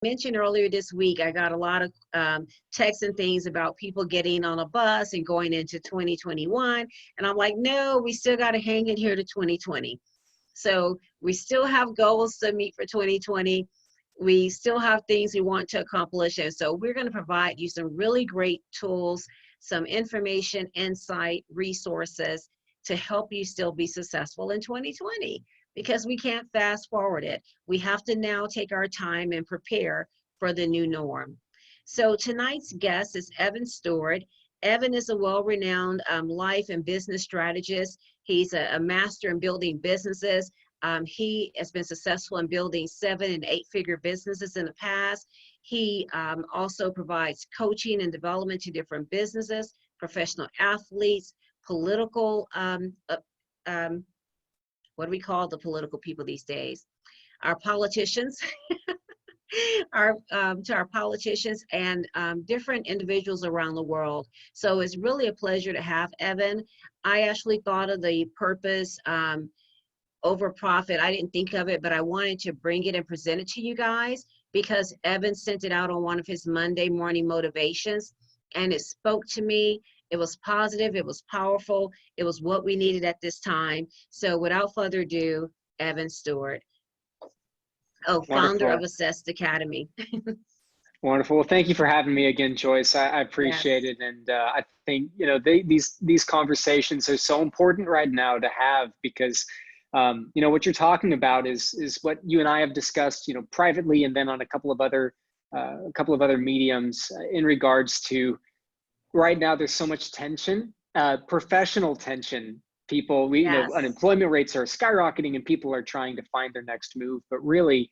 mentioned earlier this week, I got a lot of texts and things about people getting on a bus and going into 2021. And I'm like, no, we still got to hang it here to 2020. So we still have goals to meet for 2020. We still have things we want to accomplish. And so we're going to provide you some really great tools, some information, insight, resources to help you still be successful in 2020, because we can't fast forward it. We have to now take our time and prepare for the new norm. So tonight's guest is Evan Stewart. Evan is a well-renowned life and business strategist. He's a master in building businesses. He has been successful in building 7- and 8-figure businesses in the past. He also provides coaching and development to different businesses, professional athletes, political, what do we call the political people these days? Our politicians, to our politicians and different individuals around the world. So it's really a pleasure to have Evan. I actually thought of the purpose over profit. I didn't think of it, but I wanted to bring it and present it to you guys because Evan sent it out on one of his Monday morning motivations, and it spoke to me. It was positive, it was powerful, it was what we needed at this time. So without further ado, Evan Stewart. Oh, founder Wonderful. of Assessed Academy. Wonderful. Well, thank you for having me again, Joyce. I appreciate Yes. it. And I think, these conversations are so important right now to have because, what you're talking about is what you and I have discussed, privately and then on a couple of other mediums in regards to right now. There's so much tension, professional tension. People, Yes. unemployment rates are skyrocketing and people are trying to find their next move. But really,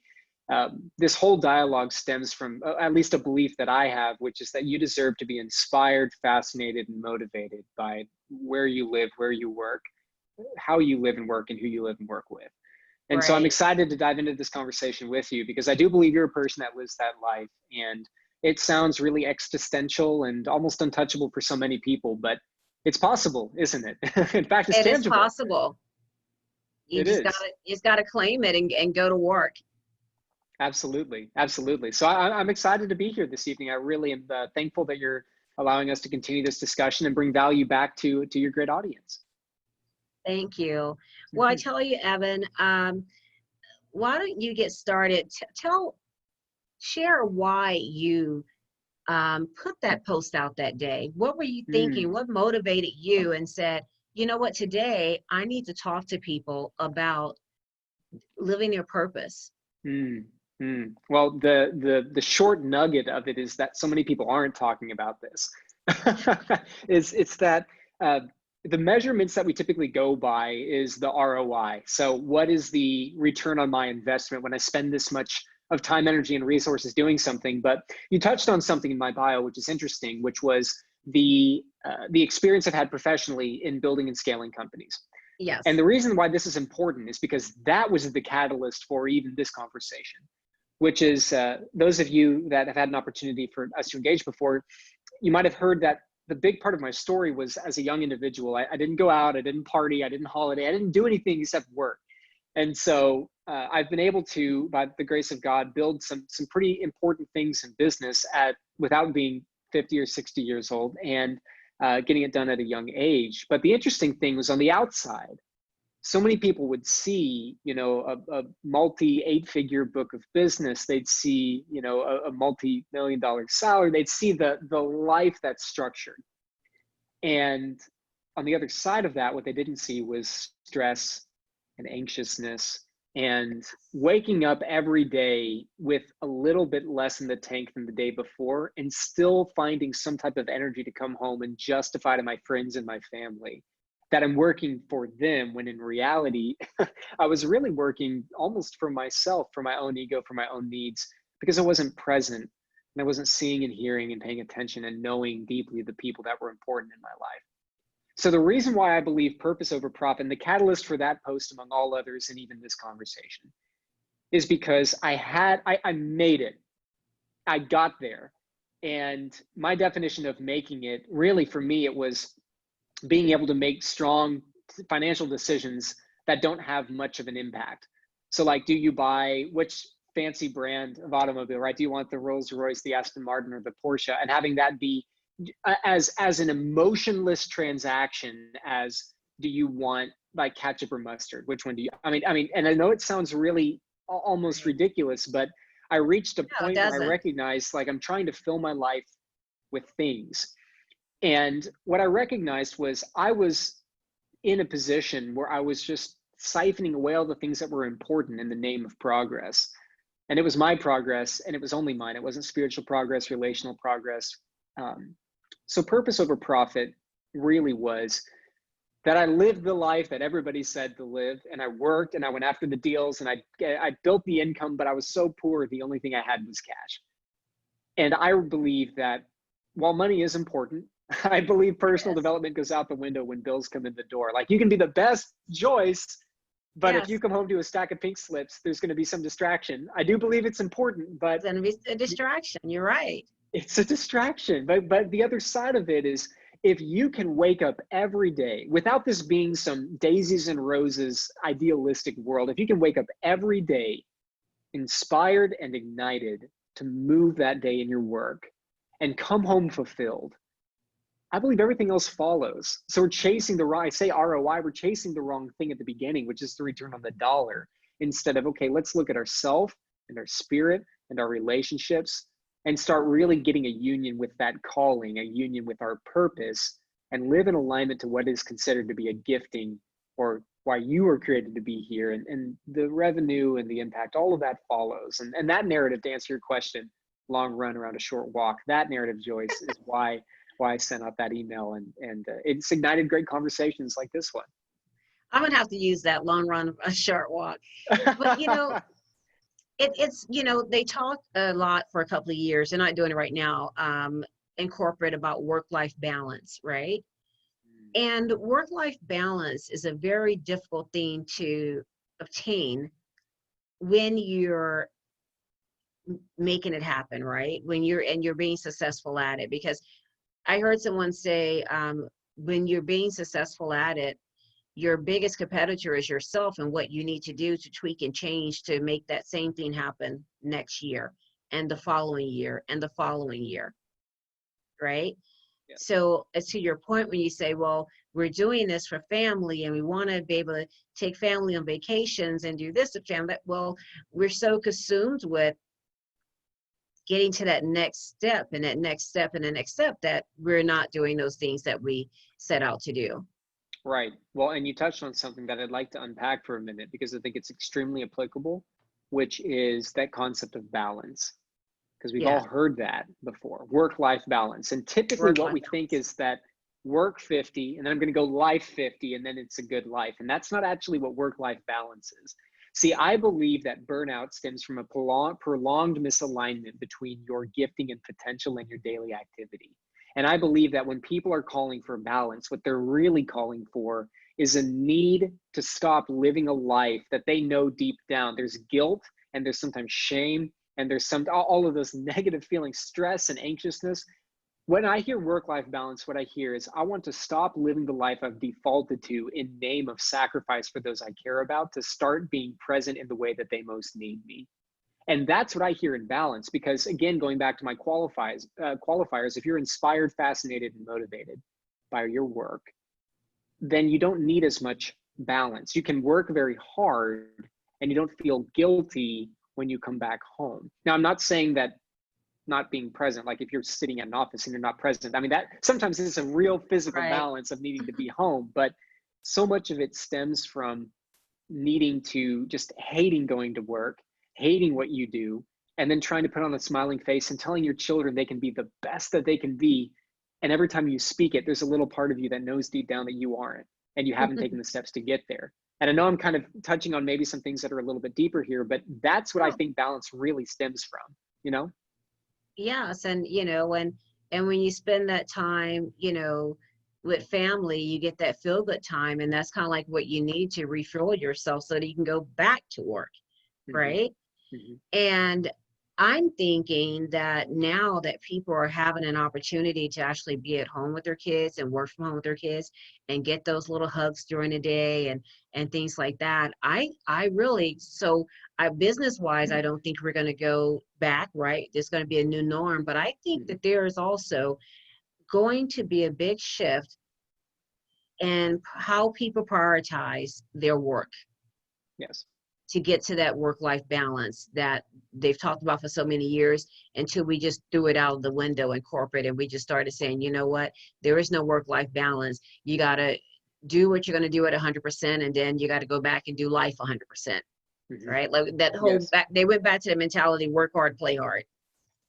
this whole dialogue stems from at least a belief that I have, which is that you deserve to be inspired, fascinated, and motivated by where you live, where you work, how you live and work, and who you live and work with. And so I'm Right. excited to dive into this conversation with you because I do believe you're a person that lives that life. And it sounds really existential and almost untouchable for so many people, but it's possible, isn't it? In fact, it's It is tangible. possible. You It is. just gotta claim it and go to work. Absolutely. Absolutely. So I'm excited to be here this evening. I really am thankful that you're allowing us to continue this discussion and bring value back to your great audience. Thank you. Well, I tell you, Evan, why don't you get started? Share why you put that post out that day. What were you thinking? What motivated you and said, you know what, today I need to talk to people about living their purpose? Well, the short nugget of it is that so many people aren't talking about this. It's that the measurements that we typically go by is the ROI. So what is the return on my investment when I spend this much of time, energy, and resources doing something? But you touched on something in my bio, which is interesting, which was the experience I've had professionally in building and scaling companies. Yes. And the reason why this is important is because that was the catalyst for even this conversation, which is those of you that have had an opportunity for us to engage before, you might have heard that the big part of my story was as a young individual, I didn't go out, I didn't party, I didn't holiday, I didn't do anything except work. And so I've been able to, by the grace of God, build some pretty important things in business without being 50 or 60 years old and getting it done at a young age. But the interesting thing was on the outside, so many people would see, a multi 8-figure book of business. They'd see, a multi-million-dollar salary. They'd see the life that's structured. And on the other side of that, what they didn't see was stress and anxiousness and waking up every day with a little bit less in the tank than the day before and still finding some type of energy to come home and justify to my friends and my family that I'm working for them, when in reality, I was really working almost for myself, for my own ego, for my own needs, because I wasn't present and I wasn't seeing and hearing and paying attention and knowing deeply the people that were important in my life. So the reason why I believe purpose over profit, and the catalyst for that post among all others, and even this conversation, is because I made it. I got there. And my definition of making it, really for me, it was being able to make strong financial decisions that don't have much of an impact. So like, do you buy which fancy brand of automobile, right? Do you want the Rolls Royce, the Aston Martin, or the Porsche? And having that be as an emotionless transaction as, do you want like ketchup or mustard? Which one do you, and I know it sounds really almost ridiculous, but I reached a No, it point where I doesn't. recognized like I'm trying to fill my life with things. And what I recognized was I was in a position where I was just siphoning away all the things that were important in the name of progress. And it was my progress, and it was only mine. It wasn't spiritual progress, relational progress. So purpose over profit really was that I lived the life that everybody said to live, and I worked and I went after the deals, and I built the income, but I was so poor, the only thing I had was cash. And I believe that while money is important, I believe personal Yes. development goes out the window when bills come in the door. Like, you can be the best Joyce, but if you Yes. come home to a stack of pink slips, there's going to be some distraction. I do believe it's important, but It's going to be a distraction. You're right. it's a distraction. But the other side of it is, if you can wake up every day without this being some daisies and roses idealistic world, if you can wake up every day inspired and ignited to move that day in your work and come home fulfilled, I believe everything else follows. So we're chasing the wrong, I say ROI, we're chasing the wrong thing at the beginning, which is the return on the dollar, instead of, okay, let's look at ourself and our spirit and our relationships and start really getting a union with that calling, a union with our purpose, and live in alignment to what is considered to be a gifting, or why you were created to be here. And the revenue and the impact, all of that follows. And that narrative, to answer your question, long run around a short walk, that narrative, Joyce, is why I sent out that email, and it's ignited great conversations like this one. I'm going to have to use that long run, a short walk. But, it's, they talk a lot for a couple of years. They're not doing it right now, in corporate, about work-life balance, right? And work-life balance is a very difficult thing to obtain when you're making it happen, right? When you're being successful at it. Because I heard someone say, when you're being successful at it, your biggest competitor is yourself, and what you need to do to tweak and change to make that same thing happen next year and the following year and the following year, right? Yeah. So as to your point, when you say, well, we're doing this for family and we want to be able to take family on vacations and do this to family, well, we're so consumed with getting to that next step and that next step and the next step that we're not doing those things that we set out to do. Right. Well, and you touched on something that I'd like to unpack for a minute, because I think it's extremely applicable, which is that concept of balance. Because we've all Yes. heard that before, work-life balance. And typically what Work-life we think is that work 50 and then I'm going to go life 50 and then it's a good life. And that's not actually what work-life balance is. See, I believe that burnout stems from a prolonged misalignment between your gifting and potential and your daily activity. And I believe that when people are calling for balance, what they're really calling for is a need to stop living a life that they know deep down there's guilt and there's sometimes shame and there's all of those negative feelings, stress and anxiousness. When I hear work-life balance, what I hear is, I want to stop living the life I've defaulted to in name of sacrifice for those I care about, to start being present in the way that they most need me. And that's what I hear in balance, because again, going back to my qualifiers, if you're inspired, fascinated, and motivated by your work, then you don't need as much balance. You can work very hard and you don't feel guilty when you come back home. Now, I'm not saying that not being present, like if you're sitting at an office and you're not present, I mean, that sometimes it's a real physical Right. balance of needing to be home, but so much of it stems from needing to just hating going to work, hating what you do, and then trying to put on a smiling face and telling your children they can be the best that they can be. And every time you speak it, there's a little part of you that knows deep down that you aren't, and you haven't taken the steps to get there. And I know I'm kind of touching on maybe some things that are a little bit deeper here, but that's what I think balance really stems from, you know? Yes. And, and when you spend that time, with family, you get that feel good time. And that's kind of like what you need to refuel yourself so that you can go back to work. Mm-hmm. Right. Mm-hmm. And I'm thinking that now that people are having an opportunity to actually be at home with their kids and work from home with their kids and get those little hugs during the day and things like that, I really so I business wise, I don't think we're going to go back, right? There's going to be a new norm, but I think Mhm. that there is also going to be a big shift in how people prioritize their work Yes. to get to that work-life balance that they've talked about for so many years, until we just threw it out of the window in corporate and we just started saying, you know what, there is no work-life balance. You got to do what you're going to do at 100%, and then you got to go back and do life 100%, Hmm. right? Like that whole Yes. back, they went back to the mentality, work hard, play hard.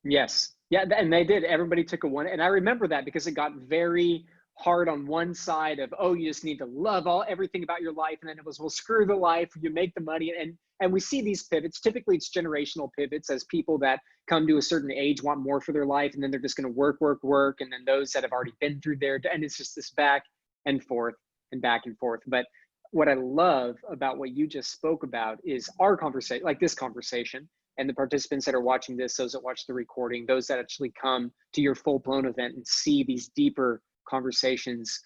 Yes. Yeah, and they did. Everybody took a one, and I remember that because it got very hard on one side of, oh, you just need to love everything about your life, and then it was, well, screw the life, you make the money, and we see these pivots. Typically, it's generational pivots as people that come to a certain age want more for their life, and then they're just going to work, work, work, and then those that have already been through there, and it's just this back and forth and back and forth. But what I love about what you just spoke about is our conversation, like this conversation, and the participants that are watching this, those that watch the recording, those that actually come to your full blown event and see these deeper conversations,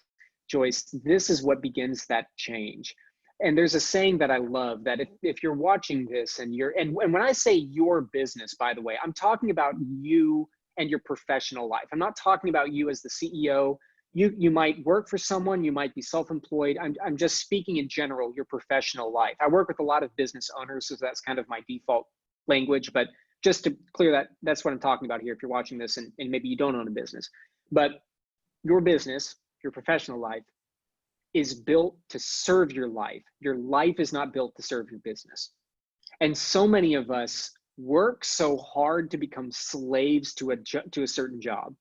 Joyce, this is what begins that change. And there's a saying that I love that if you're watching this and and when I say your business, by the way, I'm talking about you and your professional life. I'm not talking about you as the CEO. You might work for someone, you might be self-employed. I'm just speaking in general, your professional life. I work with a lot of business owners, so that's kind of my default language, but just to clear that, that's what I'm talking about here if you're watching this and maybe you don't own a business. But your business, your professional life, is built to serve your life. Your life is not built to serve your business. And so many of us work so hard to become slaves to a certain job.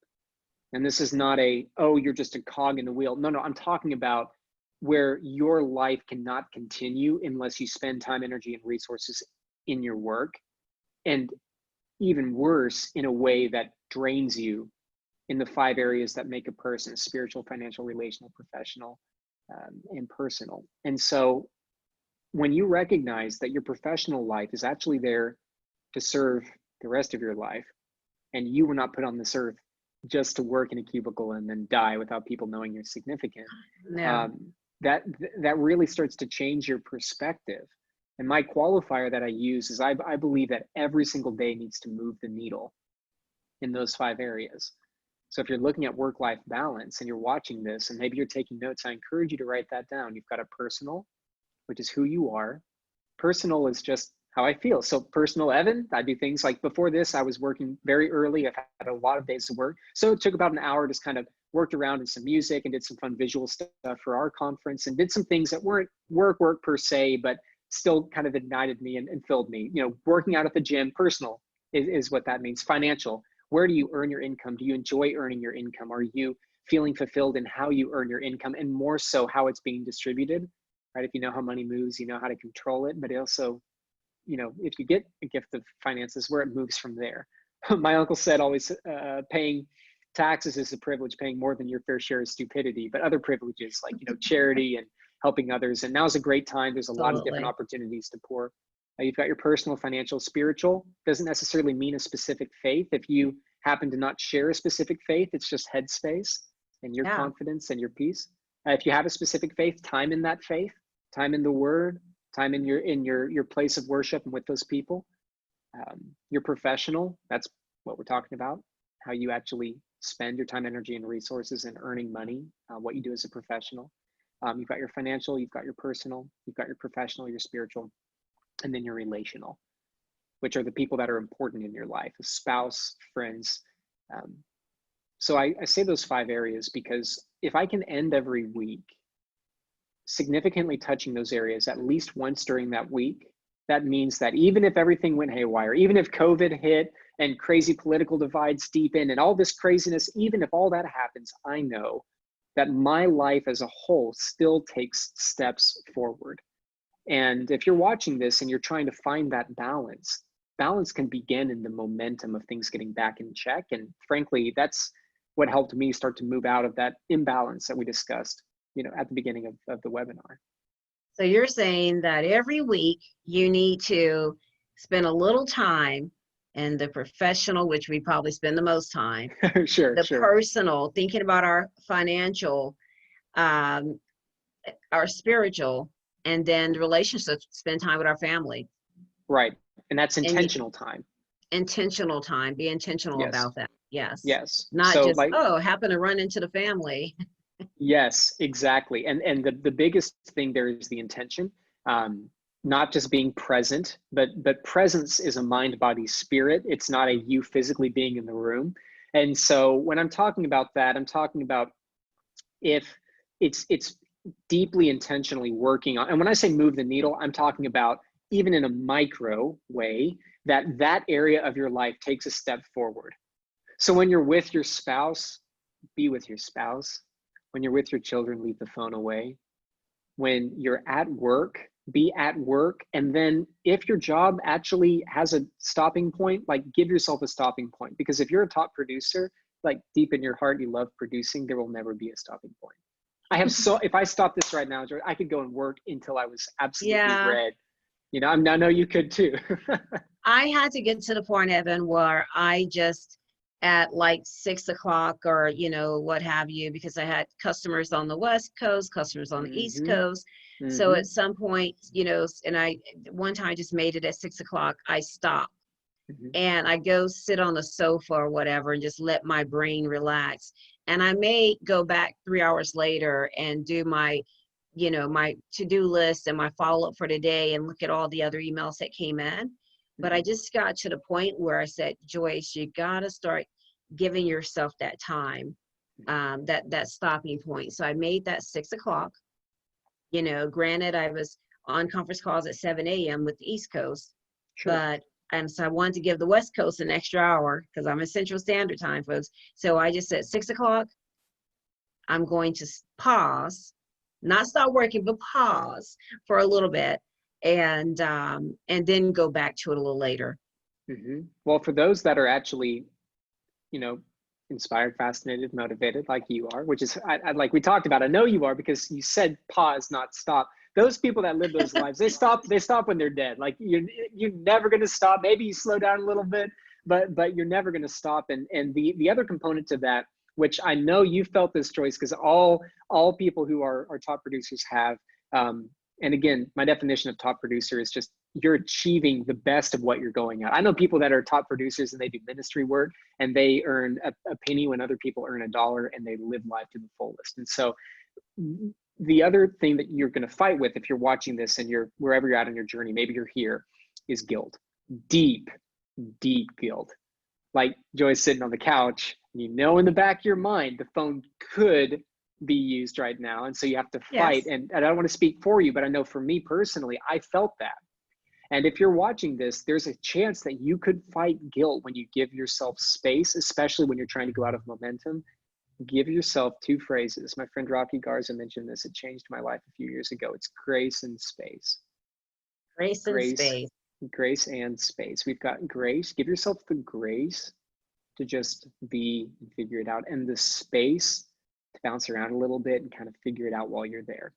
And this is not a, oh, you're just a cog in the wheel. No, I'm talking about where your life cannot continue unless you spend time, energy, and resources in your work, and even worse, in a way that drains you in the 5 areas that make a person: spiritual, financial, relational, professional, and personal. And so when you recognize that your professional life is actually there to serve the rest of your life, and you were not put on this earth just to work in a cubicle and then die without people knowing you're significant, No. um, that that really starts to change your perspective. And my qualifier that I use is I believe that every single day needs to move the needle in those 5 areas. So if you're looking at work-life balance and you're watching this and maybe you're taking notes, I encourage you to write that down. You've got a personal, which is who you are. Personal is just how I feel. So personal, Evan, I do things like before this, I was working very early. I've had a lot of days of work. So it took about an hour, just kind of worked around in some music and did some fun visual stuff for our conference and did some things that weren't work per se, but still kind of ignited me and filled me. You know, working out at the gym, personal is what that means. Financial, where do you earn your income? Do you enjoy earning your income? Are you feeling fulfilled in how you earn your income, and more so how it's being distributed? Right? If you know how money moves, you know how to control it, but also, you know, if you get a gift of finances, where it moves from there. My uncle said always, paying taxes is a privilege, paying more than your fair share is stupidity, but other privileges like, you know, charity and helping others. And now's a great time. There's a lot of different Absolutely. opportunities to pour. You've got your personal, financial, spiritual. Doesn't necessarily mean a specific faith. If you happen to not share a specific faith, it's just headspace and your Yeah. confidence and your peace. If you have a specific faith, time in that faith, time in the word, time in your place of worship and with those people. Your professional, that's what we're talking about, how you actually spend your time, energy, and resources in earning money, what you do as a professional. You've got your financial, you've got your personal, you've got your professional, your spiritual, and then your relational, which are the people that are important in your life: a spouse, friends. um, so I say those 5 areas because if I can end every week significantly touching those areas at least once during that week, that means that even if everything went haywire, even if COVID hit and crazy political divides deepen and all this craziness, even if all that happens, I know that my life as a whole still takes steps forward. And if you're watching this and you're trying to find that balance, balance can begin in the momentum of things getting back in check. And frankly, that's what helped me start to move out of that imbalance that we discussed, you know, at the beginning of the webinar. So you're saying that every week you need to spend a little time and the professional, which we probably spend the most time, Sure, the sure. personal, thinking about our financial, um, our spiritual, and then the relationships, spend time with our family. Right. And that's And you, intentional time. intentional time, be intentional Yes. about that. Yes. Yes. Not So just, like, oh, happen to run into the family. yes, exactly. And the biggest thing there is the intention. Not just being present, but presence is a mind, body, spirit. It's not a you physically being in the room. And so when I'm talking about that, I'm talking about if it's deeply intentionally working on, and when I say move the needle, I'm talking about even in a micro way, that area of your life takes a step forward. So when you're with your spouse, be with your spouse. When you're with your children, leave the phone away. When you're at work, be at work. And then if your job actually has a stopping point, like give yourself a stopping point. Because if you're a top producer, like deep in your heart, you love producing, there will never be a stopping point. If I stop this right now, Joy, I could go and work until I was absolutely Yeah. red. You know, I know you could too. I had to get to the point, Evan, where I just at like 6 o'clock or, what have you, because I had customers on the West Coast, customers on the East Mm-hmm. Coast. So Mm-hmm. at some point, and I, one time I just made it at 6 o'clock, I stop Mm-hmm. and I go sit on the sofa or whatever and just let my brain relax. And I may go back 3 hours later and do my to-do list and my follow-up for today and look at all the other emails that came in. But I Mm-hmm. just got to the point where I said, Joyce, you gotta start giving yourself that time, that stopping point. So I made that 6 o'clock. Granted, I was on conference calls at 7 a.m. with the East Coast, Sure. but and so I wanted to give the West Coast an extra hour because I'm in Central Standard Time, folks. So I just said 6 o'clock, I'm going to pause, not stop working, but pause for a little bit, and then go back to it a little later. Mm-hmm. Well, for those that are actually, you know, inspired, fascinated, motivated, like you are, which is, like we talked about, I know you are because you said pause, not stop. Those people that live those lives, they stop when they're dead. Like you're never going to stop. Maybe you slow down a little bit, but you're never going to stop. And the other component to that, which I know you felt this choice because all people who are top producers have, and again, my definition of top producer is just you're achieving the best of what you're going at. I know people that are top producers and they do ministry work and they earn a penny when other people earn $1 and they live life to the fullest. And so the other thing that you're going to fight with if you're watching this and you're wherever you're at in your journey, maybe you're here, is guilt. Deep, deep guilt. Like Joy's sitting on the couch, in the back of your mind, the phone could be used right now. And so you have to fight. Yes. And I don't want to speak for you, but I know for me personally, I felt that. And if you're watching this, there's a chance that you could fight guilt when you give yourself space, especially when you're trying to go out of momentum. Give yourself two phrases. My friend Rocky Garza mentioned this. It changed my life a few years ago. It's grace and space. Grace and Grace, space. grace and space. We've got grace. Give yourself the grace to just be and figure it out, and the space to bounce around a little bit and kind of figure it out while you're there.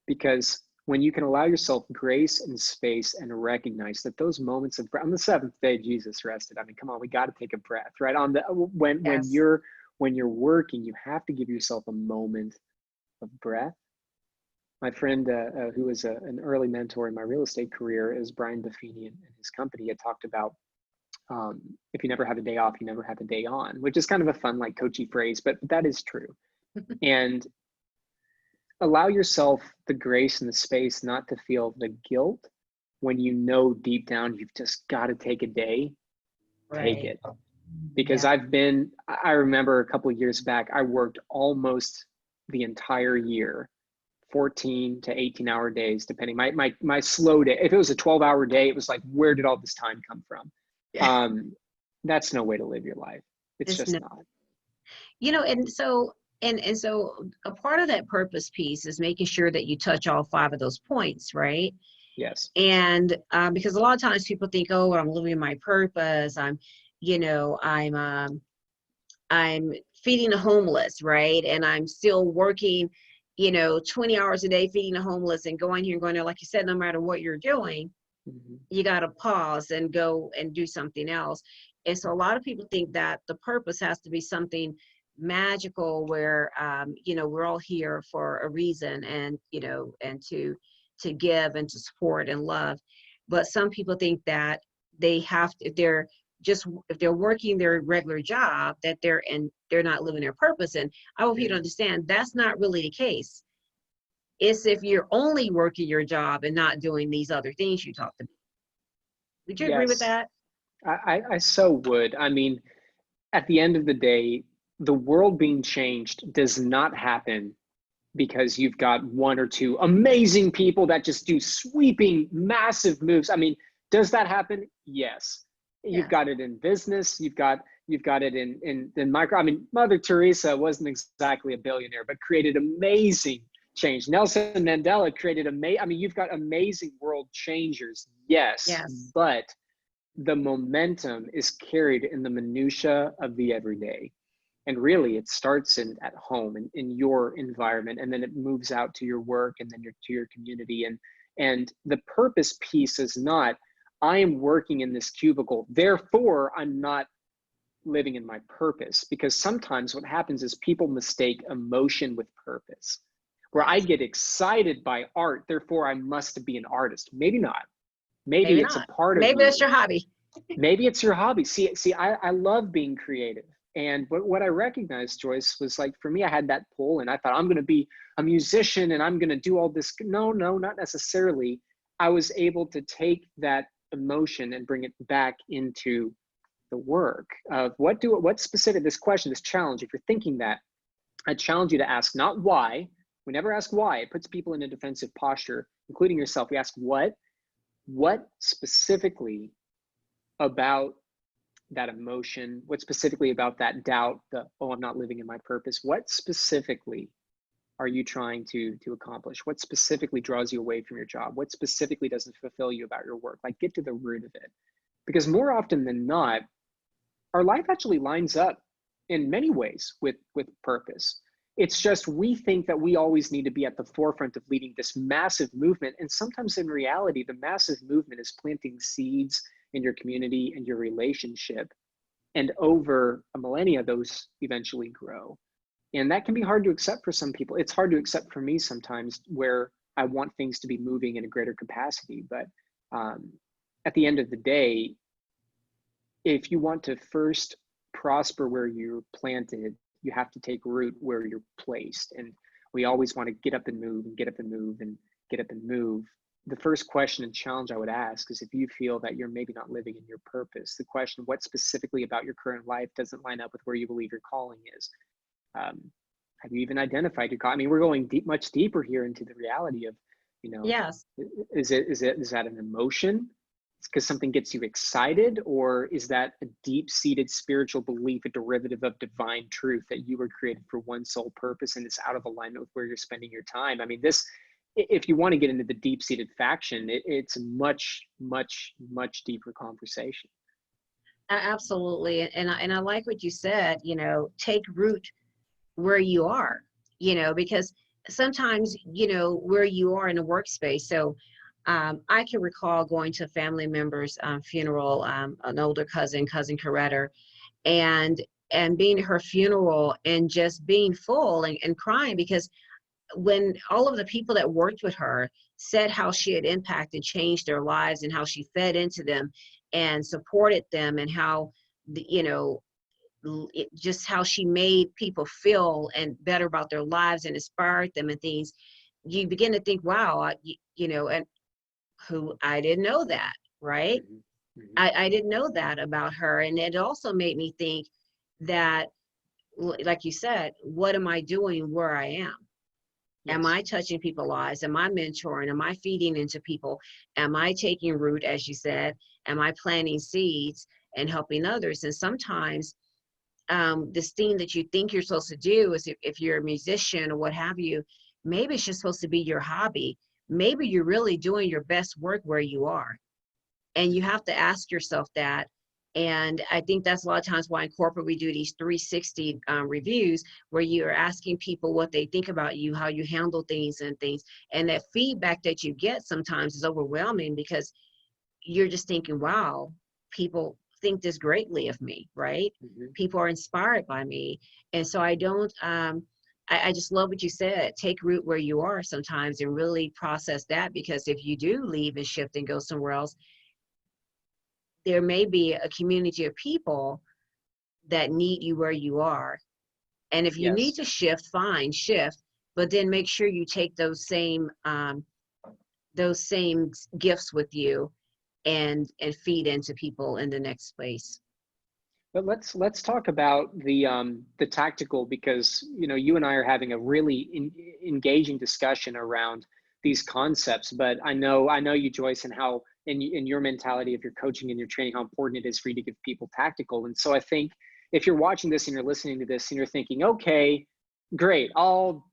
Because when you can allow yourself grace and space and recognize that those moments of on the seventh day Jesus rested. I mean, come on, we got to take a breath, right? On the Yes. when you're working, you have to give yourself a moment of breath. My friend who was an early mentor in my real estate career is Brian Buffini, and his company had talked about if you never have a day off, you never have a day on, which is kind of a fun, like coachy phrase, but that is true. And allow yourself the grace and the space not to feel the guilt when you know deep down you've just got to take a day, take Right. it. Because Yeah. I remember a couple of years back, I worked almost the entire year, 14 to 18-hour days, depending. My slow day, if it was a 12-hour day, it was like, where did all this time come from? Yeah. That's no way to live your life. It's It's just no, not. and so a part of that purpose piece is making sure that you touch all five of those points, right? Yes. And because a lot of times people think, oh, I'm living my purpose. I'm feeding the homeless, right? And I'm still working, 20 hours a day feeding the homeless and going here and going there. Like you said, no matter what you're doing, you got to pause and go and do something else. And so a lot of people think that the purpose has to be something magical where, we're all here for a reason, and, and to give and to support and love. But some people think that they have to, if they're working their regular job, that they're not living their purpose. And I hope you to understand that's not really the case. It's if you're only working your job and not doing these other things you talked about. Would you agree with Yes, that? I so would. I mean, at the end of the day, the world being changed does not happen because you've got one or two amazing people that just do sweeping, massive moves. I mean, does that happen? Yes. You've Yeah. got it in business. You've got it in micro. I mean, Mother Teresa wasn't exactly a billionaire, but created amazing change. Nelson Mandela created I mean, you've got amazing world changers. Yes, Yes. but the momentum is carried in the minutia of the everyday. And really, it starts at home, in your environment, and then it moves out to your work, and then to your community. And the purpose piece is not, I am working in this cubicle, therefore I'm not living in my purpose. Because sometimes what happens is people mistake emotion with purpose, where I Yes. get excited by art, therefore I must be an artist. Maybe not. Maybe Maybe it's a not. part of Maybe that's you. your hobby. Maybe it's your hobby. See, I love being creative. And what I recognized, Joyce, was like, for me, I had that pull and I thought I'm going to be a musician and I'm going to do all this. No, not necessarily. I was able to take that emotion and bring it back into the work of what specific, this question, this challenge. If you're thinking that, I challenge you to ask not why. We never ask why. It puts people in a defensive posture, including yourself. We ask what specifically about that emotion, what specifically about that doubt, I'm not living in my purpose, what specifically are you trying to accomplish? What specifically draws you away from your job? What specifically doesn't fulfill you about your work? Like, get to the root of it. Because more often than not, our life actually lines up in many ways with purpose. It's just we think that we always need to be at the forefront of leading this massive movement. And sometimes in reality, the massive movement is planting seeds in your community and your relationship. And over a millennia, those eventually grow. And that can be hard to accept for some people. It's hard to accept for me sometimes, where I want things to be moving in a greater capacity. But at the end of the day, if you want to first prosper where you're planted, you have to take root where you're placed. And we always want to get up and move and get up and move and get up and move. The first question and challenge I would ask is, if you feel that you're maybe not living in your purpose, the question, what specifically about your current life doesn't line up with where you believe your calling is? Have you even identified your calling? I mean, we're going much deeper here into the reality of, Yes. is that an emotion? Because something gets you excited, or is that a deep-seated spiritual belief, a derivative of divine truth, that you were created for one sole purpose and it's out of alignment with where you're spending your time? I mean, if you want to get into the deep-seated faction, it's a much deeper conversation. Absolutely. And I like what you said, take root where you are, because sometimes, where you are in a workspace. So I can recall going to a family member's funeral, an older cousin Coretta, and being at her funeral and just being full and crying, because when all of the people that worked with her said how she had impacted, changed their lives, and how she fed into them and supported them, and how, just how she made people feel and better about their lives and inspired them and things, you begin to think, wow, and who, I didn't know that, right? Mm-hmm. Mm-hmm. I didn't know that about her. And it also made me think that, like you said, what am I doing where I am? Yes. Am I touching people's lives? Am I mentoring? Am I feeding into people? Am I taking root, as you said? Am I planting seeds and helping others? And sometimes this thing that you think you're supposed to do is, if you're a musician or what have you, maybe it's just supposed to be your hobby. Maybe you're really doing your best work where you are. And you have to ask yourself that. And I think that's a lot of times why in corporate we do these 360 reviews, where you're asking people what they think about you, how you handle things and things. And that feedback that you get sometimes is overwhelming, because you're just thinking, wow, people think this greatly of me, right? Mhm. People are inspired by me. And so I don't, I just love what you said. Take root where you are sometimes and really process that, because if you do leave and shift and go somewhere else, there may be a community of people that need you where you are. And if you need Yes. to shift, fine, shift, but then make sure you take those same gifts with you and feed into people in the next space. But let's talk about the tactical, because you and I are having a really engaging discussion around these concepts. But I know you, Joyce, and how in your mentality of your coaching and your training, how important it is for you to give people tactical. And so I think if you're watching this and you're listening to this and you're thinking, okay, great, I'll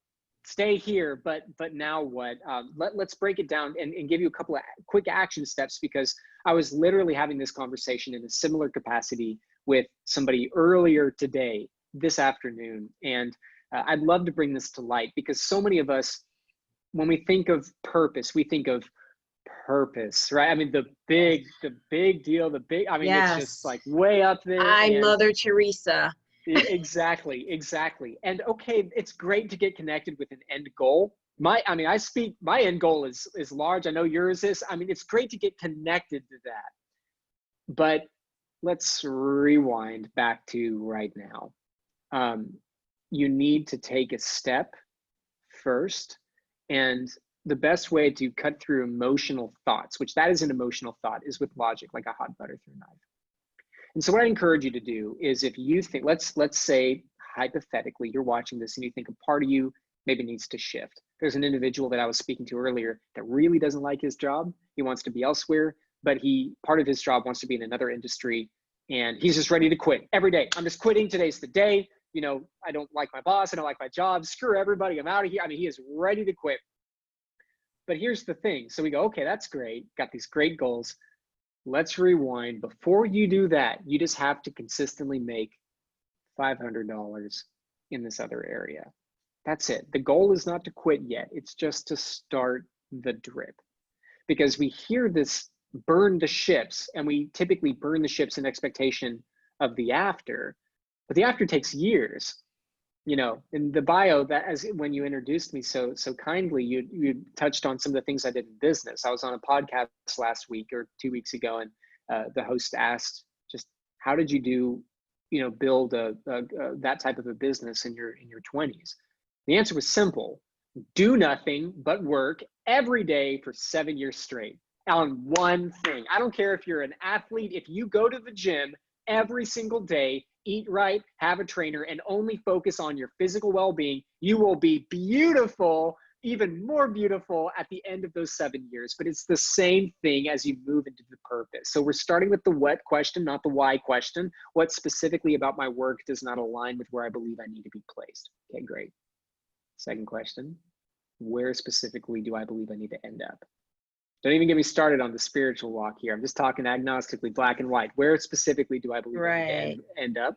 stay here, but now what? Let's break it down and give you a couple of quick action steps, because I was literally having this conversation in a similar capacity with somebody earlier today, this afternoon. And I'd love to bring this to light, because so many of us, when we think of purpose, we think of purpose, right? I mean, the big deal, I mean, it's just Yes. like way up there. I, And Mother Teresa. exactly. And okay, it's great to get connected with an end goal. My end goal is large. I know yours is. I mean, it's great to get connected to that. But let's rewind back to right now. Um, you need to take a step first. And the best way to cut through emotional thoughts, which that is an emotional thought, is with logic, like a hot butter through a knife. And so what I encourage you to do is, if you think, let's say hypothetically, you're watching this and you think a part of you maybe needs to shift. There's an individual that I was speaking to earlier that really doesn't like his job. He wants to be elsewhere, but part of his job wants to be in another industry, and he's just ready to quit every day. I'm just quitting. Today's the day. I don't like my boss. I don't like my job. Screw everybody. I'm out of here. I mean, he is ready to quit. But here's the thing. So we go, okay, that's great. Got these great goals. Let's rewind. Before you do that, you just have to consistently make $500 in this other area. That's it. The goal is not to quit yet. It's just to start the drip. Because we hear this burn the ships, and we typically burn the ships in expectation of the after, but the after takes years. In the bio, that as when you introduced me so kindly, you touched on some of the things I did in business. I was on a podcast last week or 2 weeks ago, and the host asked, just how did you build that type of a business in your 20s? The answer was simple: do nothing but work every day for 7 years straight on one thing. I don't care if you're an athlete. If you go to the gym every single day, eat right, have a trainer, and only focus on your physical well-being, you will be beautiful, even more beautiful at the end of those 7 years. But it's the same thing as you move into the purpose. So we're starting with the what question, not the why question. What specifically about my work does not align with where I believe I need to be placed? Okay, great. Second question: where specifically do I believe I need to end up? Don't even get me started on the spiritual walk here. I'm just talking agnostically, black and white. Where specifically do I believe I need Right. to end up?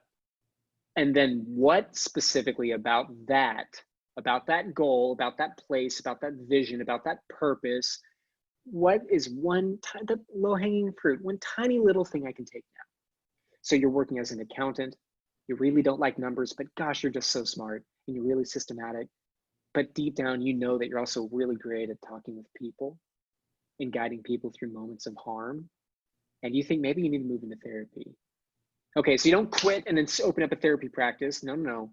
And then what specifically about that goal, about that place, about that vision, about that purpose, what is the low-hanging fruit, one tiny little thing I can take now? So you're working as an accountant. You really don't like numbers, but gosh, you're just so smart and you're really systematic. But deep down, you know that you're also really great at talking with people and guiding people through moments of harm. And you think maybe you need to move into therapy. Okay, so you don't quit and then open up a therapy practice. No.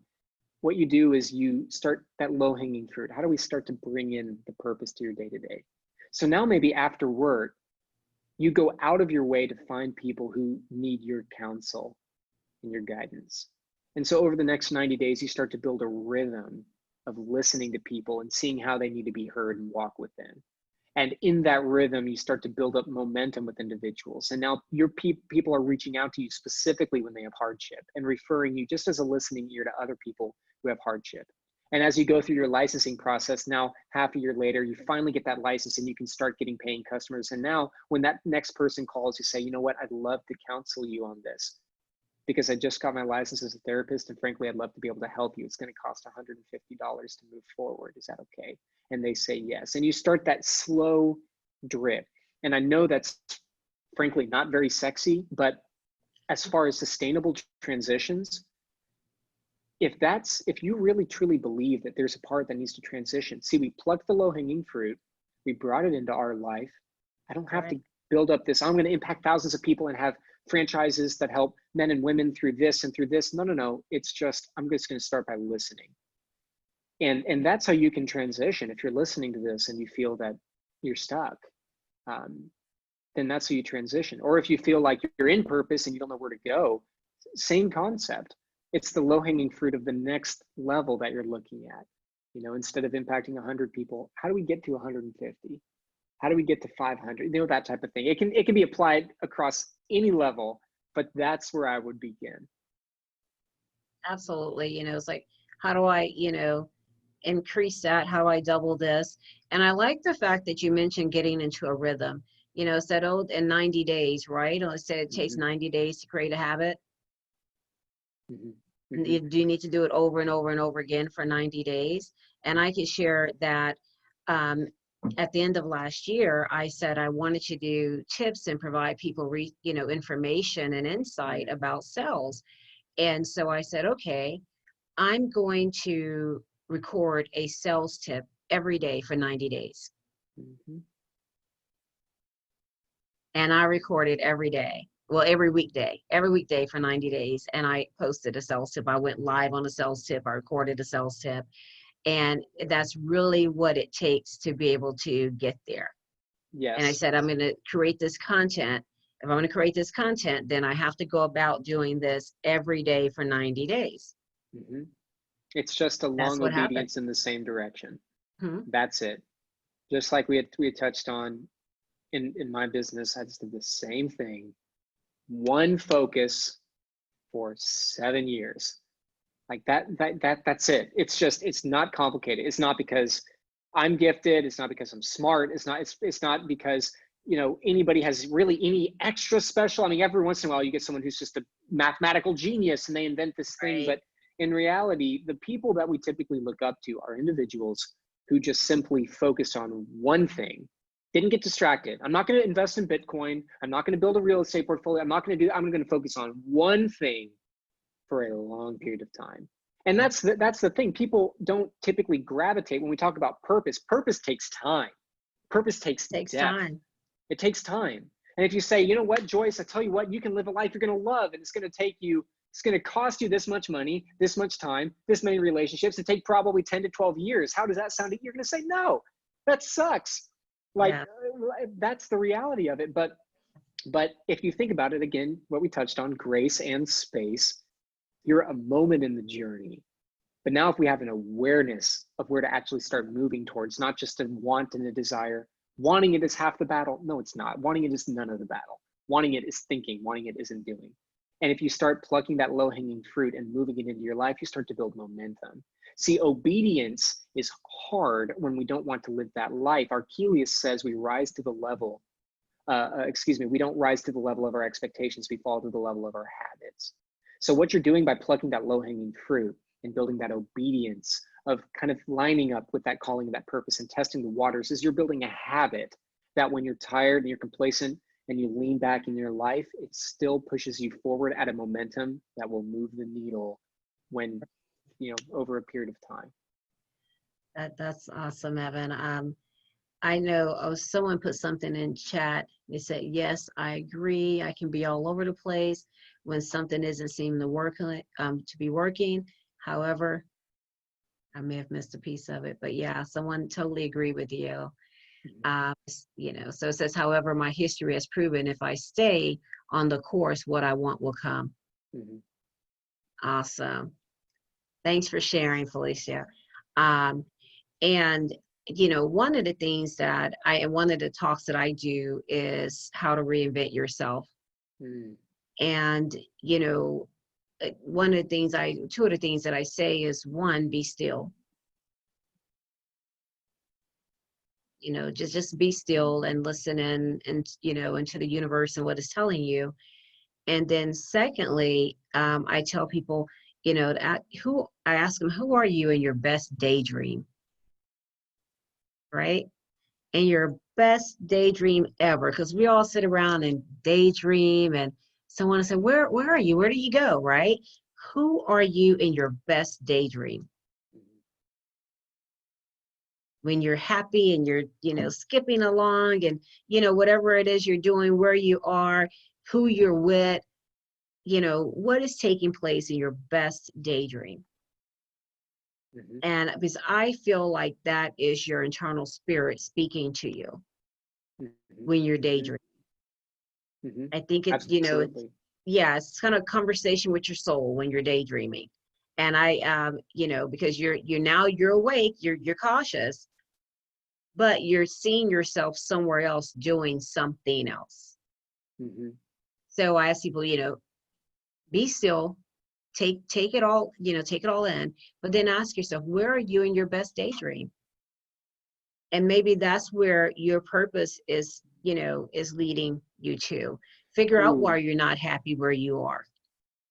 What you do is you start that low-hanging fruit. How do we start to bring in the purpose to your day-to-day? So now maybe after work, you go out of your way to find people who need your counsel and your guidance. And so over the next 90 days, you start to build a rhythm of listening to people and seeing how they need to be heard and walk with them. And in that rhythm, you start to build up momentum with individuals. And now your people are reaching out to you specifically when they have hardship and referring you just as a listening ear to other people who have hardship. And as you go through your licensing process, now half a year later, you finally get that license and you can start getting paying customers. And now when that next person calls, you say, you know what, I'd love to counsel you on this, because I just got my license as a therapist, and frankly, I'd love to be able to help you. It's going to cost $150 to move forward. Is that okay? And they say yes. And you start that slow drip. And I know that's frankly not very sexy, but as far as sustainable transitions, if you really truly believe that there's a part that needs to transition, see, we plucked the low-hanging fruit, we brought it into our life. I don't have to build up this, I'm going to impact thousands of people and have franchises that help men and women through this and through this. No. It's just, I'm just going to start by listening. And that's how you can transition. If you're listening to this and you feel that you're stuck, then that's how you transition. Or if you feel like you're in purpose and you don't know where to go, same concept. It's the low-hanging fruit of the next level that you're looking at. You know, instead of impacting 100 people, how do we get to 150? How do we get to 500? You know, that type of thing. It can be applied across any level, but that's where I would begin. Absolutely. You know, it's like, how do I, increase that? How do I double this? And I like the fact that you mentioned getting into a rhythm. You know, said, oh, in 90 days, right? Or said it takes 90 days to create a habit. Do you need to do it over and over and over again for 90 days? And I can share that at the end of last year, I said I wanted to do tips and provide people, information and insight about sales. And so I said, okay, I'm going to record a sales tip every day for 90 days. And I recorded every day. Well, every weekday for 90 days. And I posted a sales tip. I went live on a sales tip. I recorded a sales tip. And that's really what it takes to be able to get there. Yes. And I said, I'm going to create this content. If I'm going to create this content, then I have to go about doing this every day for 90 days. It's just a long obedience in the same direction. That's it. Just like we had touched on in my business, I just did the same thing. One focus for 7 years. Like that's it. It's not complicated. It's not because I'm gifted. It's not because I'm smart. It's not because, anybody has really any extra special. I mean, every once in a while you get someone who's just a mathematical genius and they invent this thing. But in reality, the people that we typically look up to are individuals who just simply focus on one thing, didn't get distracted. I'm not going to invest in Bitcoin. I'm not going to build a real estate portfolio. I'm going to focus on one thing for a long period of time. And that's the thing. People don't typically gravitate when we talk about purpose. Purpose takes time. Purpose takes time. It takes time. And if you say, you know what, Joyce, I tell you what, you can live a life you're going to love, and it's going to cost you this much money, this much time, this many relationships, it take probably 10 to 12 years. How does that sound? You're going to say, no, that sucks. That's the reality of it. But if you think about it, again, what we touched on, grace and space, you're a moment in the journey. But now if we have an awareness of where to actually start moving towards, not just a want and a desire, wanting it is half the battle. No, it's not. Wanting it is none of the battle. Wanting it is thinking. Wanting it isn't doing. And if you start plucking that low-hanging fruit and moving it into your life, you start to build momentum. See, obedience is hard when we don't want to live that life. Archelius says we rise to the level, we don't rise to the level of our expectations, we fall to the level of our habits. So what you're doing by plucking that low-hanging fruit and building that obedience of kind of lining up with that calling, that purpose, and testing the waters is you're building a habit that when you're tired and you're complacent and you lean back in your life, it still pushes you forward at a momentum that will move the needle when, over a period of time. That's awesome, Evan. I know someone put something in chat. They said, yes, I agree. I can be all over the place when something isn't seeming to be working. However, I may have missed a piece of it, but yeah, someone totally agreed with you. So it says, however, my history has proven if I stay on the course, what I want will come. Awesome. Thanks for sharing, Felicia. And one of the things one of the talks that I do is how to reinvent yourself. And, two of the things that I say is, one, be still. Just be still and listen and into the universe and what it's telling you. And then secondly, I tell people, I ask them, who are you in your best daydream? Right? and your best daydream ever, because we all sit around and daydream, and someone will say, where are you? Where do you go? Right? Who are you in your best daydream? When you're happy and you're, skipping along and, whatever it is you're doing, where you are, who you're with, what is taking place in your best daydream. Mhm. And because I feel like that is your internal spirit speaking to you Mhm. when you're Mhm. daydreaming. Mhm. I think it's, Absolutely. yeah, it's kind of conversation with your soul when you're daydreaming. And I, because you're awake, you're cautious, but you're seeing yourself somewhere else doing something else. Mhm. So I ask people, be still, take it all, take it all in, but then ask yourself, where are you in your best daydream? And maybe that's where your purpose is leading you to. Figure out why Ooh, you're not happy where you are.